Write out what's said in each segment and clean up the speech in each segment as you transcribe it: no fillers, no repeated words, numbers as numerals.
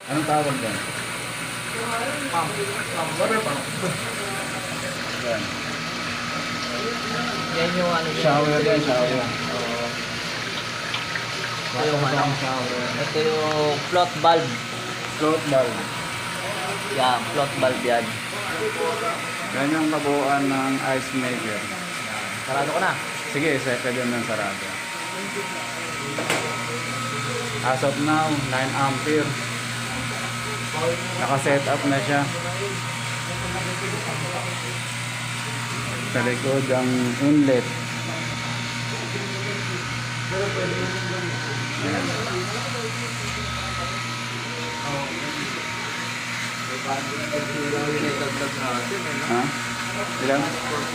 Anong tawag doon? Pump. Water pump. Yan. Yan yung ano niya. Shower yan, shower. Oo. Ito Water yung ano. pump shower. Ito yung float valve. Float valve. Yan, float valve yan. Yan yung kabuuan ng ice maker. Sarado ko na. Sige, set ka dyan ng sarado. As of now, 9 ampere. Naka-set up na siya. Sa likod ang inlet. Ayan. Ha? Ilan?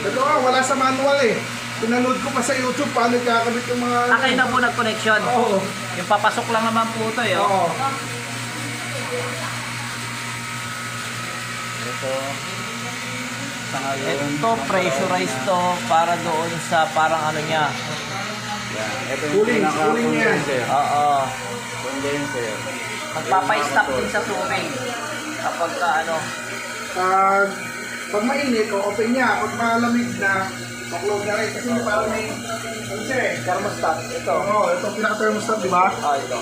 Ito nga, wala sa manual eh. Pinanood ko pa sa YouTube paano kakabit yung mga... Kayo na po nag-connection. Oo. Yung papasok lang naman po ito eh. Oo. Ito. Sa ngayon. Ito, pressurized to para doon sa parang ano niya. Yan. Ito yung Cooling, cooling yan. pinaka-condenser. Oo. Condenser. Magpapa-stop din sa tubig. Kapag ka ano. Pag mainit, open niya. Pag malamig na, close na rin. Kasi parang may... Ano siya eh? Thermostat. Ito. Oo, ito pinaka-thermostat, di ba? Oh, ito.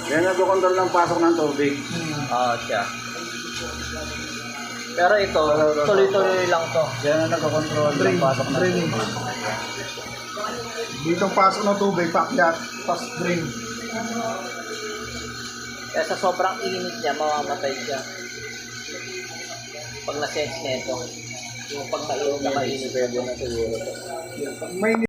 Yan nagko-control ng pasok ng tubig. Oo, siya. Pero ito, tuloy-tuloy lang to. Yan ang nagko-control ng pasok ng Draining. tubig. Dito ang pasok ng tubig, pakyat, pas drain. Kaya sa sobrang init niya, mamamatay siya. Pag na-sense na ito. Yung pag mainit na mainit. Pwede na siguro. Pag mainit,